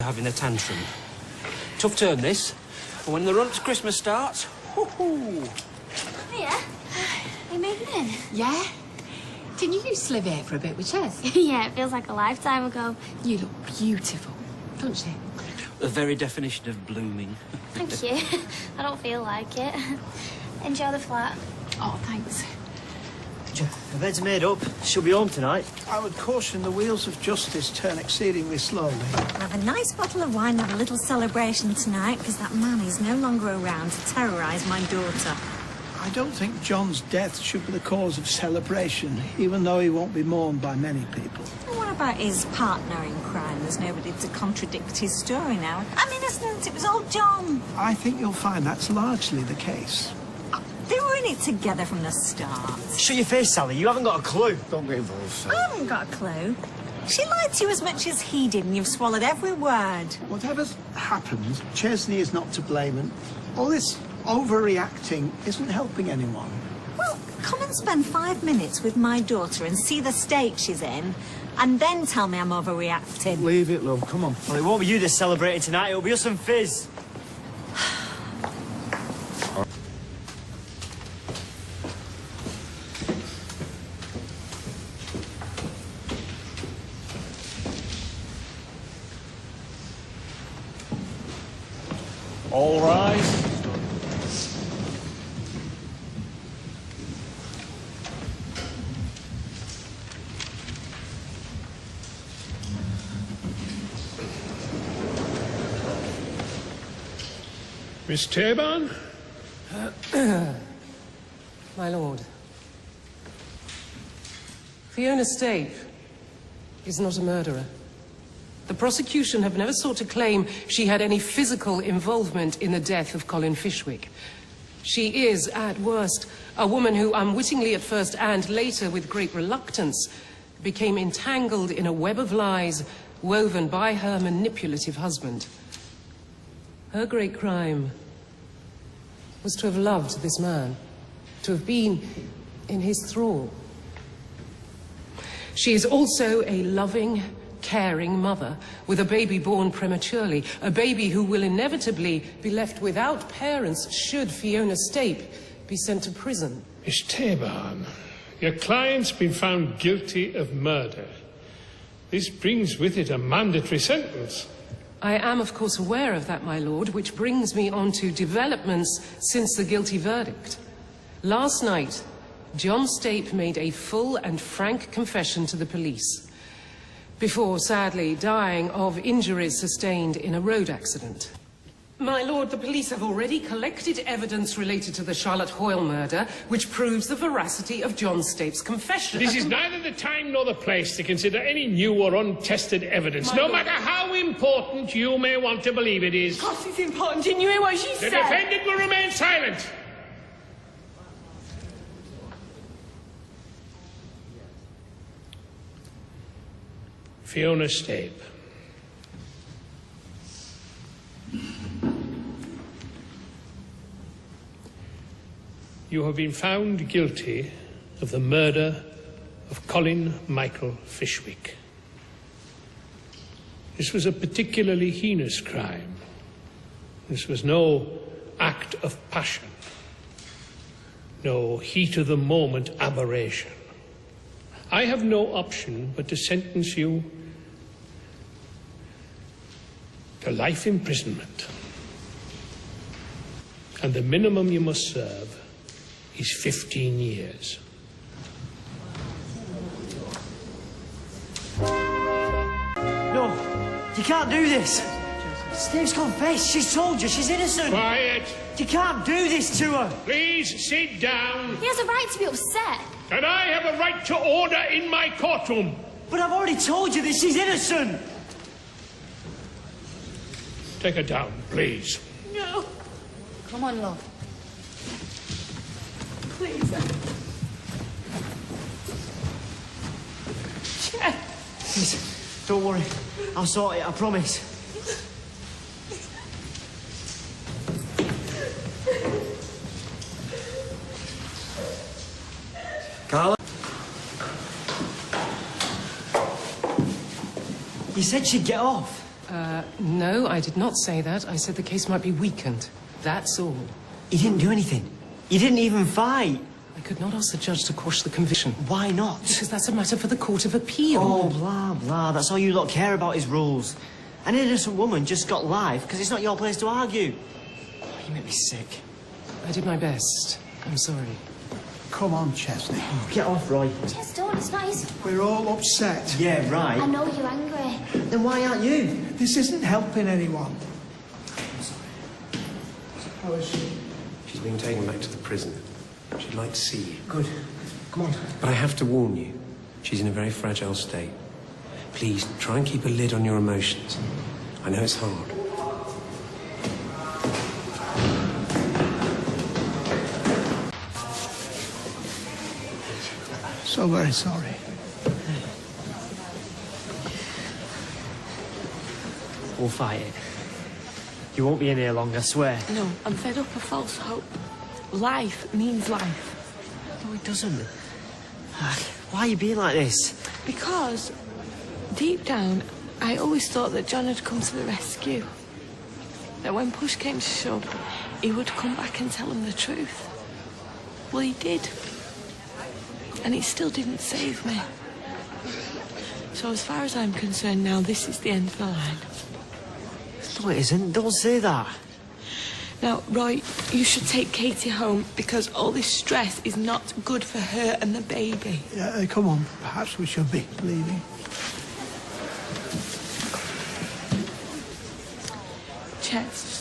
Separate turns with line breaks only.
Having a tantrum. Tough turn, this. But when the run to Christmas starts, whoo-hoo!
Hiya. Are you moving in?
Yeah? Didn't you used to live here for a bit with Ches?
Yeah, it feels like a lifetime ago.
You look beautiful, don't you?
The very definition of blooming.
Thank you. I don't feel like it. Enjoy the flat.
Oh, thanks.
The bed's made up. She'll be home tonight.
I would caution the wheels of justice turn exceedingly slowly.
We'll have a nice bottle of wine and have a little celebration tonight, because that man is no longer around to terrorise my daughter.
I don't think John's death should be the cause of celebration, even though he won't be mourned by many people.
And what about his partner in crime? There's nobody to contradict his story now. I'm innocent, it was all John.
I think you'll find that's largely the case.
They were in it together from the start.
Shut your face, Sally. You haven't got a clue. Don't get involved, Sally.
I haven't got a clue. She lied to you as much as he did, and you've swallowed every word.
Whatever's happened, Chesney is not to blame, and all this overreacting isn't helping anyone.
Well, come and spend 5 minutes with my daughter and see the state she's in, and then tell me I'm overreacting.
Leave it, love. Come on. Well, it won't be you that's celebrating tonight. It'll be us and Fizz.
All rise. Miss Taborn?
My lord. Fiona Stape is not a murderer. The prosecution have never sought to claim she had any physical involvement in the death of Colin Fishwick. She is, at worst, a woman who unwittingly at first and later with great reluctance became entangled in a web of lies woven by her manipulative husband. Her great crime was to have loved this man, to have been in his thrall. She is also a loving, caring mother with a baby born prematurely, a baby who will inevitably be left without parents should Fiona Stape be sent to prison.
Miss Taborn, your client's been found guilty of murder. This brings with it a mandatory sentence.
I am, of course, aware of that, my lord, which brings me on to developments since the guilty verdict. Last night, John Stape made a full and frank confession to the police, before, sadly, dying of injuries sustained in a road accident. My lord, the police have already collected evidence related to the Charlotte Hoyle murder, which proves the veracity of John Stape's confession.
This is neither the time nor the place to consider any new or untested evidence, no matter how important you may want to believe it is.
Of course it's important. Didn't you hear what she said?
The defendant will remain silent. Fiona Stape. You have been found guilty of the murder of Colin Michael Fishwick. This was a particularly heinous crime. This was no act of passion, no heat-of-the-moment aberration. I have no option but to sentence you to life imprisonment. And the minimum you must serve is 15 years.
No, you can't do this. Steve's confessed. She's told you she's innocent.
Quiet.
You can't do this to her.
Please sit down.
He has a right to be upset.
And I have a right to order in my courtroom.
But I've already told you that she's innocent.
Take her down, please.
No.
Come on, love.
Please.
Please, don't worry. I'll sort it, I promise. Carla? You said she'd get off.
No, I did not say that. I said the case might be weakened. That's all.
You didn't do anything. You didn't even fight.
I could not ask the judge to quash the conviction.
Why not?
Because that's a matter for the Court of Appeal.
Oh, blah, blah. That's all you lot care about is rules. An innocent woman just got life because it's not your place to argue. Oh, you make me sick.
I did my best. I'm sorry.
Come on, Chesney.
Oh, get off, Roy.
Just don't, it's not his fault.
We're all upset.
Yeah, right.
I know you're angry.
Then why aren't you?
This isn't helping anyone. How is she?
She's being taken back to the prison. She'd like to see you.
Good. Come on.
But I have to warn you, she's in a very fragile state. Please, try and keep a lid on your emotions. I know it's hard.
So very sorry.
We'll fight it. You won't be in here long, I swear.
No, I'm fed up of false hope. Life means life.
No, it doesn't. Why are you being like this?
Because, deep down, I always thought that John had come to the rescue. That when push came to shove, he would come back and tell him the truth. Well, he did. And it still didn't save me. So as far as I'm concerned now, this is the end of the line.
No, it isn't. Don't say that.
Now, Roy, you should take Katy home because all this stress is not good for her and the baby.
Yeah, come on. Perhaps we should be leaving.
Chet,